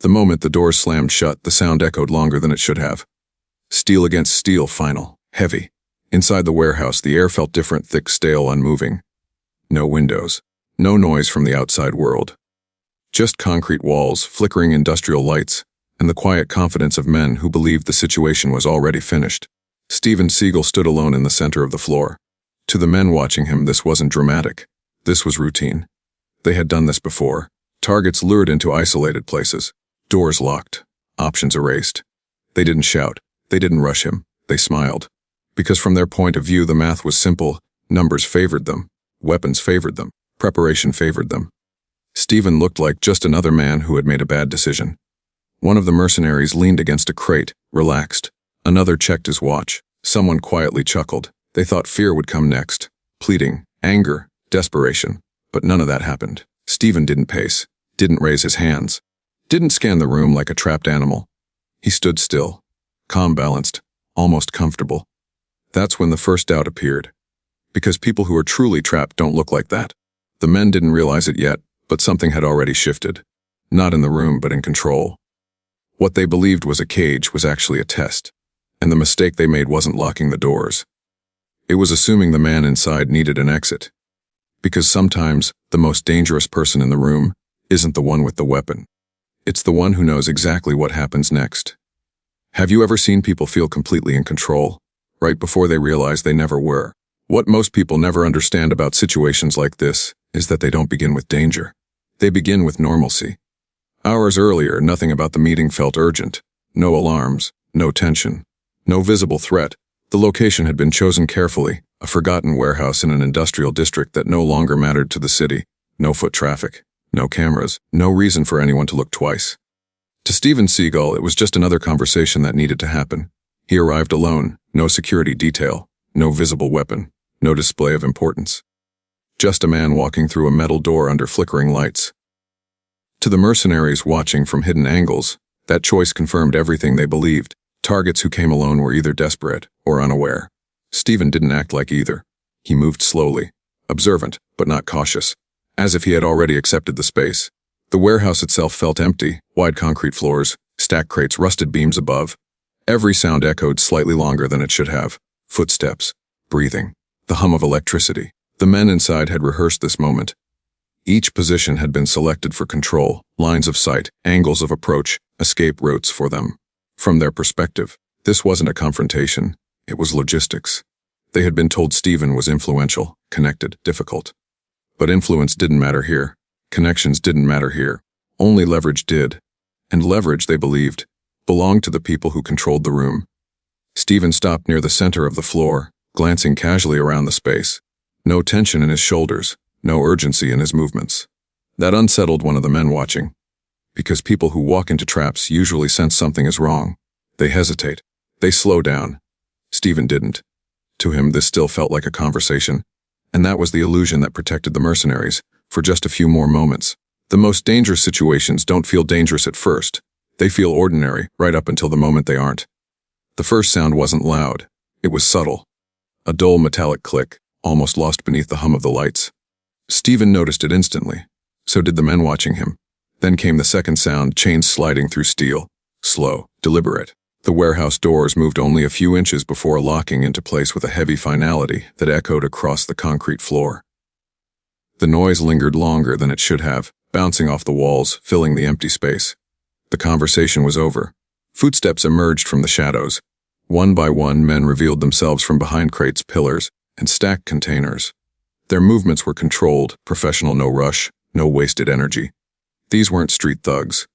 The moment the doors slammed shut, the sound echoed longer than it should have. Steel against steel, final, heavy. Inside the warehouse, the air felt different, thick, stale, unmoving. No windows. No noise from the outside world. Just concrete walls, flickering industrial lights, and the quiet confidence of men who believed the situation was already finished. Steven Seagal stood alone in the center of the floor. To the men watching him, this wasn't dramatic. This was routine. They had done this before. Targets lured into isolated places. Doors locked. Options erased. They didn't shout. They didn't rush him. They smiled. Because from their point of view, the math was simple. Numbers favored them. Weapons favored them. Preparation favored them. Steven looked like just another man who had made a bad decision. One of the mercenaries leaned against a crate, relaxed. Another checked his watch. Someone quietly chuckled. They thought fear would come next. Pleading, anger, desperation. But none of that happened. Steven didn't pace, didn't raise his hands, didn't scan the room like a trapped animal. He stood still, calm, balanced, almost comfortable. That's when the first doubt appeared. Because people who are truly trapped don't look like that. The men didn't realize it yet, but something had already shifted. Not in the room, but in control. What they believed was a cage was actually a test. And the mistake they made wasn't locking the doors. It was assuming the man inside needed an exit. Because sometimes, the most dangerous person in the room isn't the one with the weapon. It's the one who knows exactly what happens next. Have you ever seen people feel completely in control, right before they realize they never were? What most people never understand about situations like this is that they don't begin with danger. They begin with normalcy. Hours earlier, nothing about the meeting felt urgent. No alarms, no tension, no visible threat. The location had been chosen carefully, a forgotten warehouse in an industrial district that no longer mattered to the city. No foot traffic, no cameras, no reason for anyone to look twice. To Steven Seagal, it was just another conversation that needed to happen. He arrived alone, no security detail, no visible weapon, no display of importance. Just a man walking through a metal door under flickering lights. To the mercenaries watching from hidden angles, that choice confirmed everything they believed. Targets who came alone were either desperate or unaware. Steven didn't act like either. He moved slowly, observant, but not cautious, as if he had already accepted the space. The warehouse itself felt empty, wide concrete floors, stacked crates, rusted beams above. Every sound echoed slightly longer than it should have. Footsteps, breathing, the hum of electricity. The men inside had rehearsed this moment. Each position had been selected for control, lines of sight, angles of approach, escape routes for them. From their perspective, this wasn't a confrontation, it was logistics. They had been told Steven was influential, connected, difficult. But influence didn't matter here. Connections didn't matter here. Only leverage did. And leverage, they believed, belonged to the people who controlled the room. Steven stopped near the center of the floor, glancing casually around the space. No tension in his shoulders, no urgency in his movements. That unsettled one of the men watching. Because people who walk into traps usually sense something is wrong. They hesitate. They slow down. Steven didn't. To him, this still felt like a conversation. And that was the illusion that protected the mercenaries for just a few more moments. The most dangerous situations don't feel dangerous at first. They feel ordinary right up until the moment they aren't. The first sound wasn't loud. It was subtle. A dull metallic click, almost lost beneath the hum of the lights. Steven noticed it instantly. So did the men watching him. Then came the second sound, chains sliding through steel. Slow, deliberate. The warehouse doors moved only a few inches before locking into place with a heavy finality that echoed across the concrete floor. The noise lingered longer than it should have, bouncing off the walls, filling the empty space. The conversation was over. Footsteps emerged from the shadows. One by one, men revealed themselves from behind crates, pillars, and stacked containers. Their movements were controlled, professional, no rush, no wasted energy. These weren't street thugs.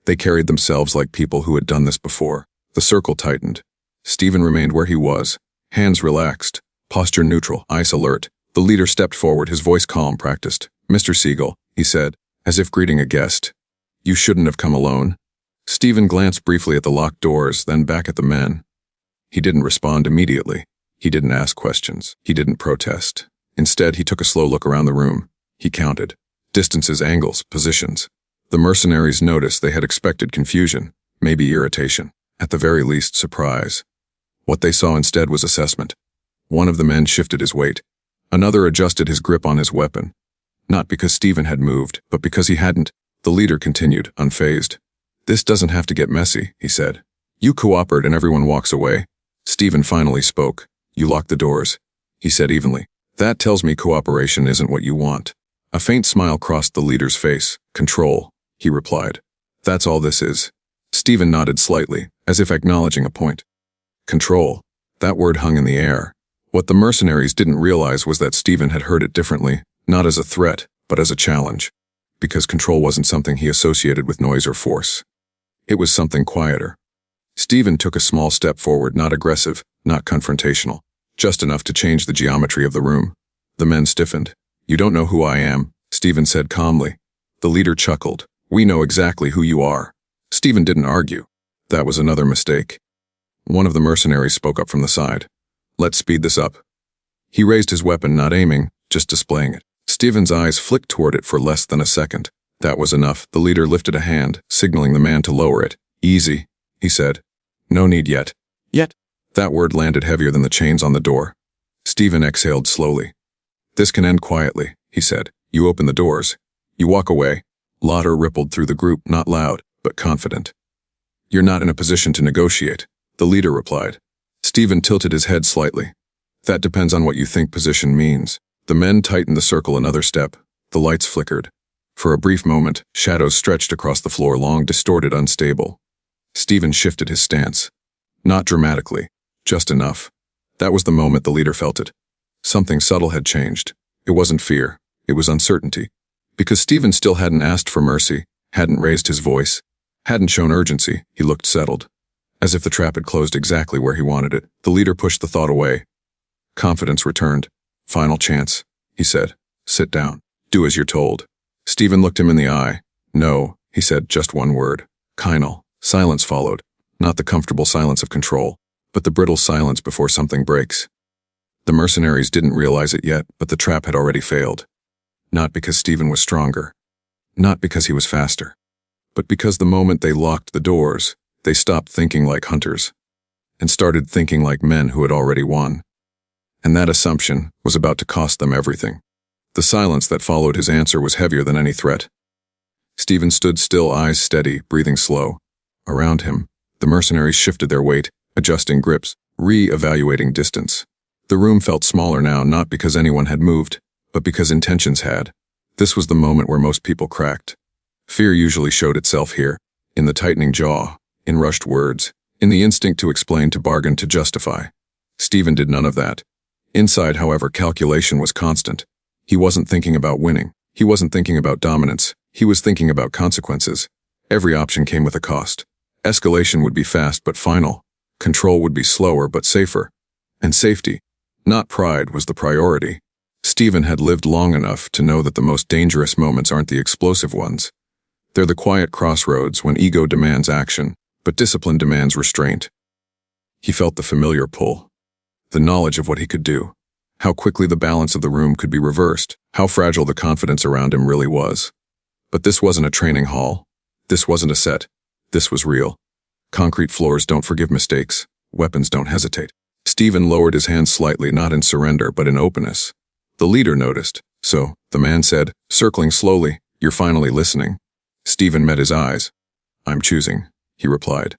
They carried themselves like people who had done this before. The circle tightened. Steven remained where he was, hands relaxed, posture neutral, eyes alert. The leader stepped forward, his voice calm, practiced. "Mr. Seagal," he said, as if greeting a guest. "You shouldn't have come alone." Steven glanced briefly at the locked doors, then back at the men. He didn't respond immediately. He didn't ask questions. He didn't protest. Instead, he took a slow look around the room. He counted. Distances, angles, positions. The mercenaries noticed they had expected confusion, maybe irritation, at the very least surprise. What they saw instead was assessment. One of the men shifted his weight. Another adjusted his grip on his weapon. Not because Steven had moved, but because he hadn't. The leader continued, unfazed. "This doesn't have to get messy," he said. "You cooperate and everyone walks away." Steven finally spoke. "You lock the doors," he said evenly. "That tells me cooperation isn't what you want." A faint smile crossed the leader's face. "Control," he replied. "That's all this is." Steven nodded slightly, as if acknowledging a point. Control. That word hung in the air. What the mercenaries didn't realize was that Steven had heard it differently, not as a threat, but as a challenge. Because control wasn't something he associated with noise or force. It was something quieter. Steven took a small step forward, not aggressive, not confrontational, just enough to change the geometry of the room. The men stiffened. "You don't know who I am," Steven said calmly. The leader chuckled. "We know exactly who you are." Steven didn't argue. That was another mistake. One of the mercenaries spoke up from the side. "Let's speed this up." He raised his weapon, not aiming, just displaying it. Steven's eyes flicked toward it for less than a second. That was enough. The leader lifted a hand, signaling the man to lower it. "Easy," he said. "No need yet." "Yet?" That word landed heavier than the chains on the door. Steven exhaled slowly. "This can end quietly," he said. "You open the doors. You walk away." Laughter rippled through the group, not loud, but confident. "You're not in a position to negotiate," the leader replied. Steven tilted his head slightly. "That depends on what you think position means." The men tightened the circle another step. The lights flickered. For a brief moment, shadows stretched across the floor, long, distorted, unstable. Steven shifted his stance. Not dramatically, just enough. That was the moment the leader felt it. Something subtle had changed. It wasn't fear. It was uncertainty. Because Steven still hadn't asked for mercy, hadn't raised his voice, hadn't shown urgency, he looked settled. As if the trap had closed exactly where he wanted it, the leader pushed the thought away. Confidence returned. "Final chance," he said. "Sit down. Do as you're told." Steven looked him in the eye. "No," he said, just one word. "Kinal." Silence followed. Not the comfortable silence of control, but the brittle silence before something breaks. The mercenaries didn't realize it yet, but the trap had already failed. Not because Steven was stronger. Not because he was faster. But because the moment they locked the doors, they stopped thinking like hunters and started thinking like men who had already won. And that assumption was about to cost them everything. The silence that followed his answer was heavier than any threat. Steven stood still, eyes steady, breathing slow. Around him, the mercenaries shifted their weight, adjusting grips, re-evaluating distance. The room felt smaller now, not because anyone had moved, but because intentions had. This was the moment where most people cracked. Fear usually showed itself here, in the tightening jaw, in rushed words, in the instinct to explain, to bargain, to justify. Steven did none of that. Inside, however, calculation was constant. He wasn't thinking about winning. He wasn't thinking about dominance. He was thinking about consequences. Every option came with a cost. Escalation would be fast but final. Control would be slower but safer. And safety, not pride, was the priority. Steven had lived long enough to know that the most dangerous moments aren't the explosive ones. They're the quiet crossroads when ego demands action, but discipline demands restraint. He felt the familiar pull. The knowledge of what he could do. How quickly the balance of the room could be reversed. How fragile the confidence around him really was. But this wasn't a training hall. This wasn't a set. This was real. Concrete floors don't forgive mistakes. Weapons don't hesitate. Steven lowered his hands slightly, not in surrender, but in openness. The leader noticed. "So," the man said, circling slowly, "you're finally listening." Steven met his eyes. "I'm choosing," he replied.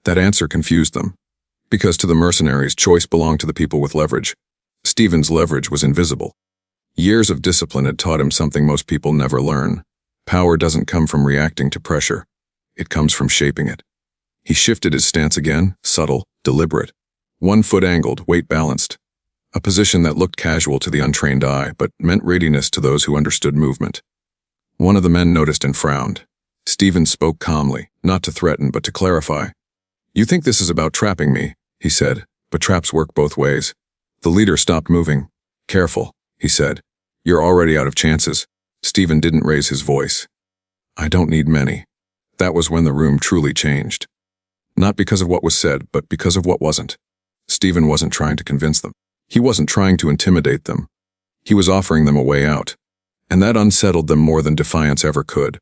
That answer confused them. Because to the mercenaries, choice belonged to the people with leverage. Steven's leverage was invisible. Years of discipline had taught him something most people never learn. Power doesn't come from reacting to pressure. It comes from shaping it. He shifted his stance again, subtle, deliberate. 1 foot angled, weight balanced. A position that looked casual to the untrained eye, but meant readiness to those who understood movement. One of the men noticed and frowned. Steven spoke calmly, not to threaten, but to clarify. "You think this is about trapping me," he said, "but traps work both ways." The leader stopped moving. "Careful," he said. "You're already out of chances." Steven didn't raise his voice. "I don't need many." That was when the room truly changed. Not because of what was said, but because of what wasn't. Steven wasn't trying to convince them. He wasn't trying to intimidate them. He was offering them a way out. And that unsettled them more than defiance ever could.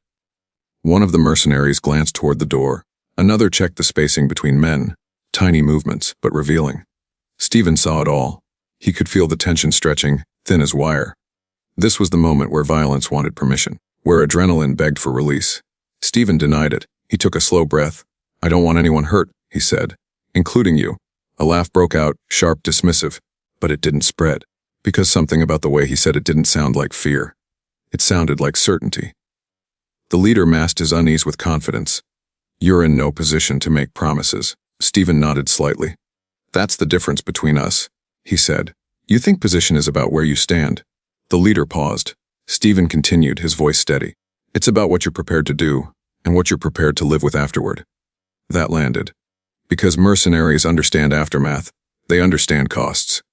One of the mercenaries glanced toward the door. Another checked the spacing between men. Tiny movements, but revealing. Steven saw it all. He could feel the tension stretching, thin as wire. This was the moment where violence wanted permission, where adrenaline begged for release. Steven denied it. He took a slow breath. "I don't want anyone hurt," he said, "including you." A laugh broke out, sharp, dismissive, but it didn't spread, because something about the way he said it didn't sound like fear. It sounded like certainty. The leader masked his unease with confidence. "You're in no position to make promises." Steven nodded slightly. "That's the difference between us," he said. "You think position is about where you stand." The leader paused. Steven continued, his voice steady. "It's about what you're prepared to do, and what you're prepared to live with afterward." That landed. Because mercenaries understand aftermath, they understand costs.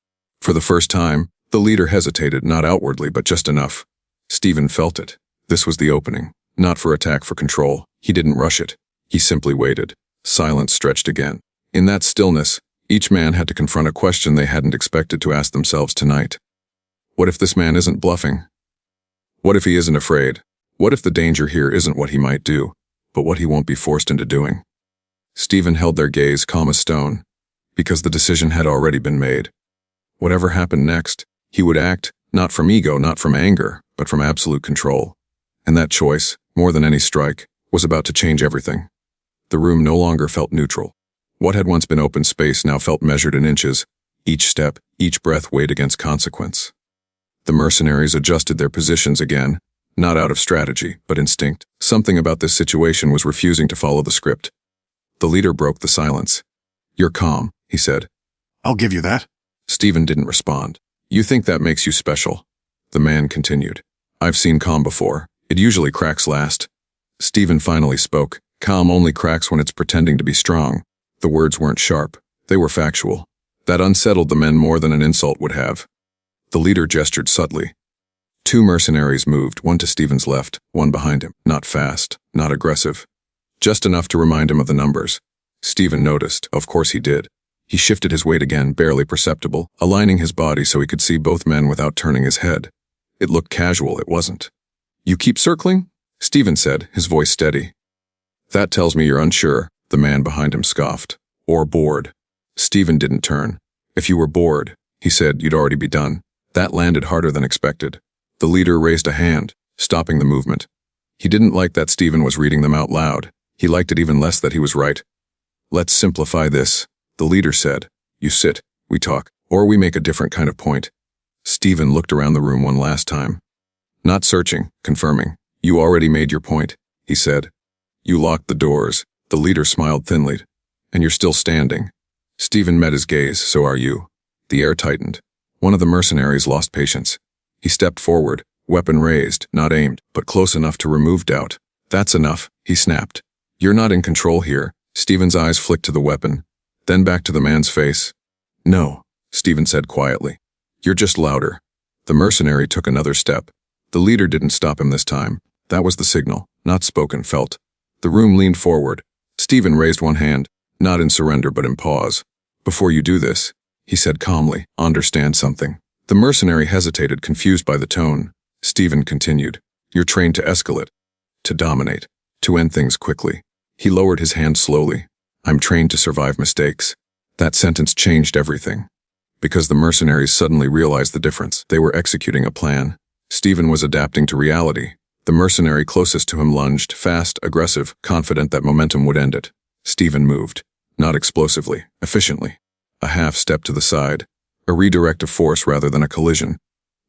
For the first time, the leader hesitated, not outwardly, but just enough. Steven felt it. This was the opening, not for attack, for control. He didn't rush it. He simply waited. Silence stretched again. In that stillness, each man had to confront a question they hadn't expected to ask themselves tonight. What if this man isn't bluffing? What if he isn't afraid? What if the danger here isn't what he might do, but what he won't be forced into doing? Steven held their gaze, calm as stone, because the decision had already been made. Whatever happened next, he would act, not from ego, not from anger, but from absolute control. And that choice, more than any strike, was about to change everything. The room no longer felt neutral. What had once been open space now felt measured in inches. Each step, each breath weighed against consequence. The mercenaries adjusted their positions again, not out of strategy, but instinct. Something about this situation was refusing to follow the script. The leader broke the silence. "You're calm," he said. "I'll give you that." Steven didn't respond. "You think that makes you special?" The man continued. "I've seen calm before. It usually cracks last." Steven finally spoke. "Calm only cracks when it's pretending to be strong." The words weren't sharp. They were factual. That unsettled the men more than an insult would have. The leader gestured subtly. Two mercenaries moved, one to Steven's left, one behind him. Not fast, not aggressive. Just enough to remind him of the numbers. Steven noticed. Of course he did. He shifted his weight again, barely perceptible, aligning his body so he could see both men without turning his head. It looked casual, it wasn't. "You keep circling?" Steven said, his voice steady. "That tells me you're unsure," the man behind him scoffed. "Or bored." Steven didn't turn. "If you were bored," he said, "you'd already be done." That landed harder than expected. The leader raised a hand, stopping the movement. He didn't like that Steven was reading them out loud. He liked it even less that he was right. "Let's simplify this," the leader said. "You sit, we talk, or we make a different kind of point." Steven looked around the room one last time. Not searching, confirming. "You already made your point," he said. "You locked the doors." The leader smiled thinly. "And you're still standing." Steven met his gaze. "So are you." The air tightened. One of the mercenaries lost patience. He stepped forward, weapon raised, not aimed, but close enough to remove doubt. "That's enough," he snapped. "You're not in control here." Steven's eyes flicked to the weapon, then back to the man's face. "No," Steven said quietly. "You're just louder." The mercenary took another step. The leader didn't stop him this time. That was the signal, not spoken, felt. The room leaned forward. Steven raised one hand, not in surrender but in pause. "Before you do this," he said calmly, "understand something." The mercenary hesitated, confused by the tone. Steven continued. "You're trained to escalate, to dominate, to end things quickly." He lowered his hand slowly. "I'm trained to survive mistakes." That sentence changed everything. Because the mercenaries suddenly realized the difference. They were executing a plan. Steven was adapting to reality. The mercenary closest to him lunged, fast, aggressive, confident that momentum would end it. Steven moved. Not explosively, efficiently. A half step to the side. A redirect of force rather than a collision.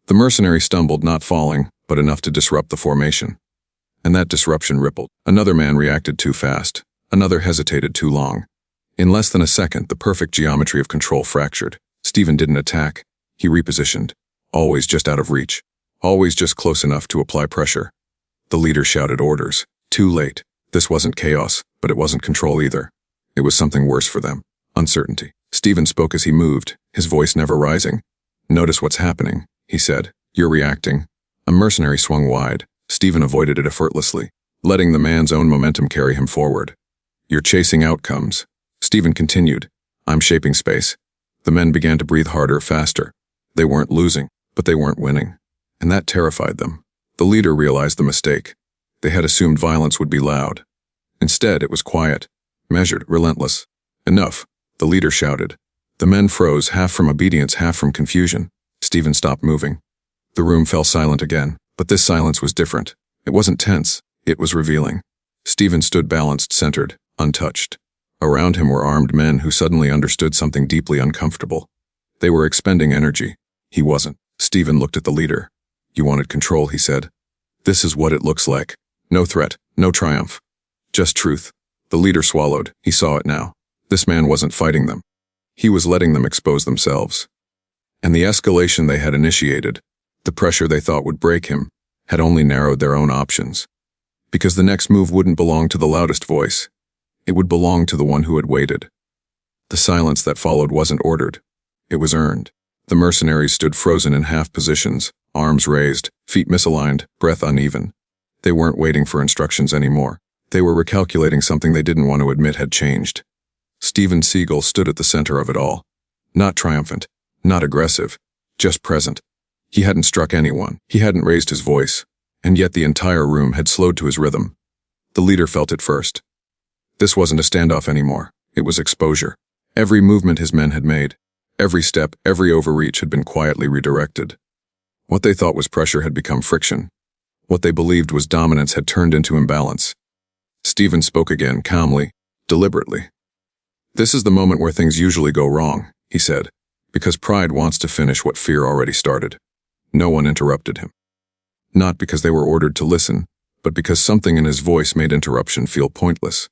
The mercenary stumbled, not falling, but enough to disrupt the formation. And that disruption rippled. Another man reacted too fast. Another hesitated too long. In less than a second, the perfect geometry of control fractured. Steven didn't attack. He repositioned. Always just out of reach. Always just close enough to apply pressure. The leader shouted orders. Too late. This wasn't chaos, but it wasn't control either. It was something worse for them. Uncertainty. Steven spoke as he moved, his voice never rising. "Notice what's happening," he said. "You're reacting." A mercenary swung wide. Steven avoided it effortlessly, letting the man's own momentum carry him forward. "You're chasing outcomes." Steven continued. "I'm shaping space." The men began to breathe harder, faster. They weren't losing, but they weren't winning. And that terrified them. The leader realized the mistake. They had assumed violence would be loud. Instead, it was quiet, measured, relentless. "Enough," the leader shouted. The men froze, half from obedience, half from confusion. Steven stopped moving. The room fell silent again, but this silence was different. It wasn't tense, it was revealing. Steven stood balanced, centered, untouched. Around him were armed men who suddenly understood something deeply uncomfortable. They were expending energy. He wasn't. Steven looked at the leader. You wanted control, he said. This is what it looks like. No threat, no triumph. Just truth. The leader swallowed. He saw it now. This man wasn't fighting them. He was letting them expose themselves. And the escalation they had initiated, the pressure they thought would break him, had only narrowed their own options. Because the next move wouldn't belong to the loudest voice. It would belong to the one who had waited. The silence that followed wasn't ordered. It was earned. The mercenaries stood frozen in half positions, arms raised, feet misaligned, breath uneven. They weren't waiting for instructions anymore. They were recalculating something they didn't want to admit had changed. Steven Seagal stood at the center of it all. Not triumphant, not aggressive, just present. He hadn't struck anyone. He hadn't raised his voice. And yet the entire room had slowed to his rhythm. The leader felt it first. This wasn't a standoff anymore. It was exposure. Every movement his men had made, every step, every overreach had been quietly redirected. What they thought was pressure had become friction. What they believed was dominance had turned into imbalance. Steven spoke again, calmly, deliberately. This is the moment where things usually go wrong, he said, because pride wants to finish what fear already started. No one interrupted him. Not because they were ordered to listen, but because something in his voice made interruption feel pointless.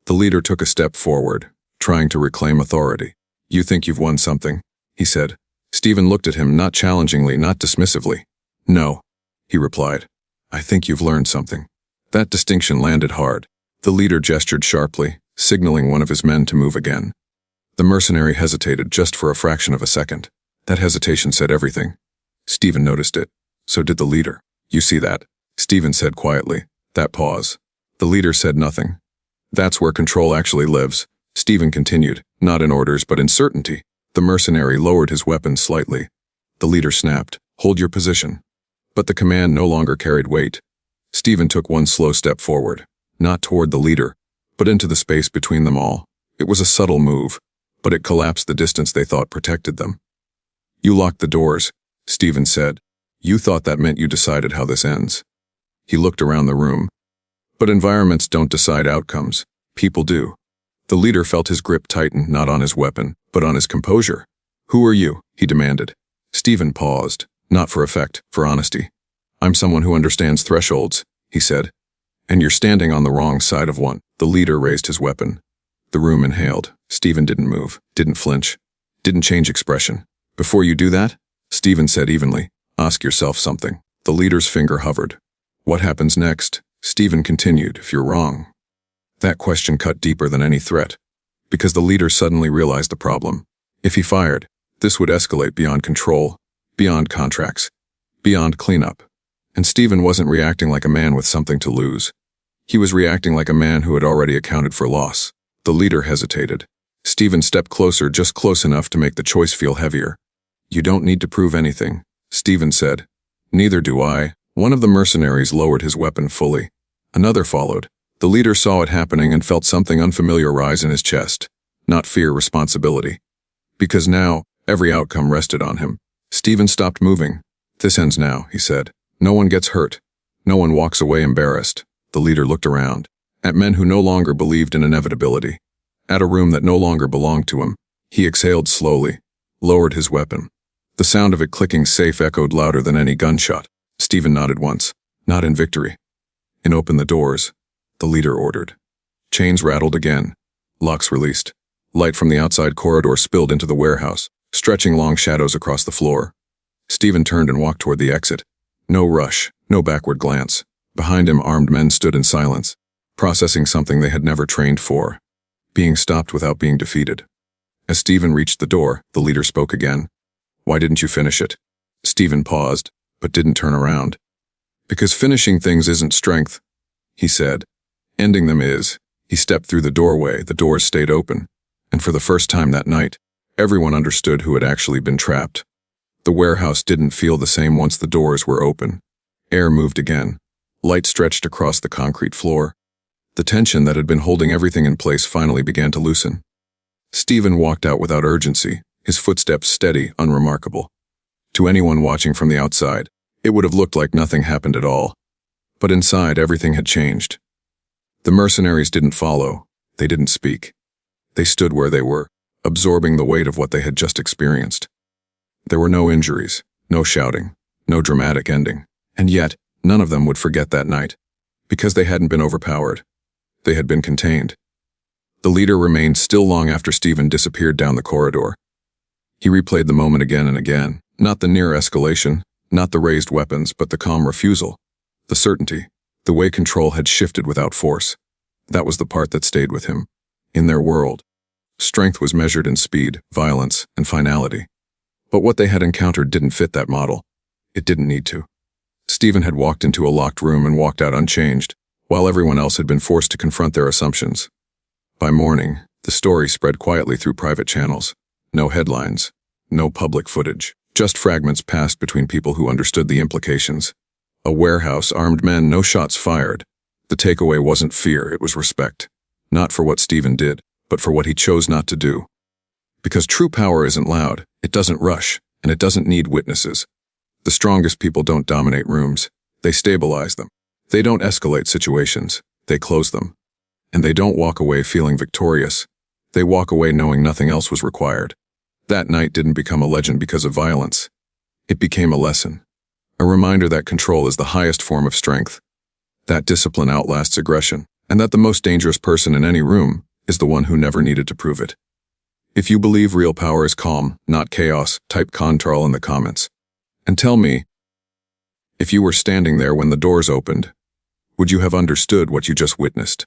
The leader took a step forward, trying to reclaim authority. You think you've won something, he said. Steven looked at him, not challengingly, not dismissively. No, he replied. I think you've learned something. That distinction landed hard. The leader gestured sharply, signaling one of his men to move again. The mercenary hesitated just for a fraction of a second. That hesitation said everything. Steven noticed it. So did the leader. You see that? Steven said quietly. That pause. The leader said nothing. That's where control actually lives. Steven continued, not in orders but in certainty. The mercenary lowered his weapon slightly. The leader snapped, hold your position. But the command no longer carried weight. Steven took one slow step forward, not toward the leader, but into the space between them all. It was a subtle move, but it collapsed the distance they thought protected them. You locked the doors, Steven said. You thought that meant you decided how this ends. He looked around the room. But environments don't decide outcomes. People do. The leader felt his grip tighten, not on his weapon, but on his composure. Who are you? He demanded. Steven paused, not for effect, for honesty. I'm someone who understands thresholds, he said. And you're standing on the wrong side of one. The leader raised his weapon. The room inhaled. Steven didn't move, didn't flinch, didn't change expression. Before you do that, Steven said evenly, ask yourself something. The leader's finger hovered. What happens next? Steven continued, if you're wrong. That question cut deeper than any threat, because the leader suddenly realized the problem. If he fired, this would escalate beyond control, beyond contracts, beyond cleanup. And Steven wasn't reacting like a man with something to lose. He was reacting like a man who had already accounted for loss. The leader hesitated. Steven stepped closer, just close enough to make the choice feel heavier. You don't need to prove anything, Steven said. Neither do I. One of the mercenaries lowered his weapon fully. Another followed. The leader saw it happening and felt something unfamiliar rise in his chest. Not fear, responsibility. Because now, every outcome rested on him. Steven stopped moving. This ends now, he said. No one gets hurt. No one walks away embarrassed. The leader looked around. At men who no longer believed in inevitability. At a room that no longer belonged to him. He exhaled slowly. Lowered his weapon. The sound of it clicking safe echoed louder than any gunshot. Steven nodded once. Not in victory. And open the doors. The leader ordered. Chains rattled again. Locks released. Light from the outside corridor spilled into the warehouse, stretching long shadows across the floor. Steven turned and walked toward the exit. No rush, no backward glance. Behind him, armed men stood in silence, processing something they had never trained for. Being stopped without being defeated. As Steven reached the door, the leader spoke again. Why didn't you finish it? Steven paused, but didn't turn around. Because finishing things isn't strength, he said. Ending them is. He stepped through the doorway, the doors stayed open. And for the first time that night, everyone understood who had actually been trapped. The warehouse didn't feel the same once the doors were open. Air moved again. Light stretched across the concrete floor. The tension that had been holding everything in place finally began to loosen. Steven walked out without urgency, his footsteps steady, unremarkable. To anyone watching from the outside, it would have looked like nothing happened at all. But inside, everything had changed. The mercenaries didn't follow. They didn't speak. They stood where they were, absorbing the weight of what they had just experienced. There were no injuries, no shouting, no dramatic ending. And yet, none of them would forget that night. Because they hadn't been overpowered. They had been contained. The leader remained still long after Steven disappeared down the corridor. He replayed the moment again and again. Not the near escalation, not the raised weapons, but the calm refusal. The certainty, the way control had shifted without force. That was the part that stayed with him. In their world, strength was measured in speed, violence, and finality. But what they had encountered didn't fit that model. It didn't need to. Steven had walked into a locked room and walked out unchanged, while everyone else had been forced to confront their assumptions. By morning, the story spread quietly through private channels. No headlines, no public footage, just fragments passed between people who understood the implications. A warehouse, armed men, no shots fired. The takeaway wasn't fear, it was respect. Not for what Steven did, but for what he chose not to do. Because true power isn't loud, it doesn't rush, and it doesn't need witnesses. The strongest people don't dominate rooms. They stabilize them. They don't escalate situations. They close them. And they don't walk away feeling victorious. They walk away knowing nothing else was required. That night didn't become a legend because of violence. It became a lesson. A reminder that control is the highest form of strength. That discipline outlasts aggression, and that the most dangerous person in any room is the one who never needed to prove it. If you believe real power is calm, not chaos, type Contral in the comments. And tell me, if you were standing there when the doors opened, would you have understood what you just witnessed?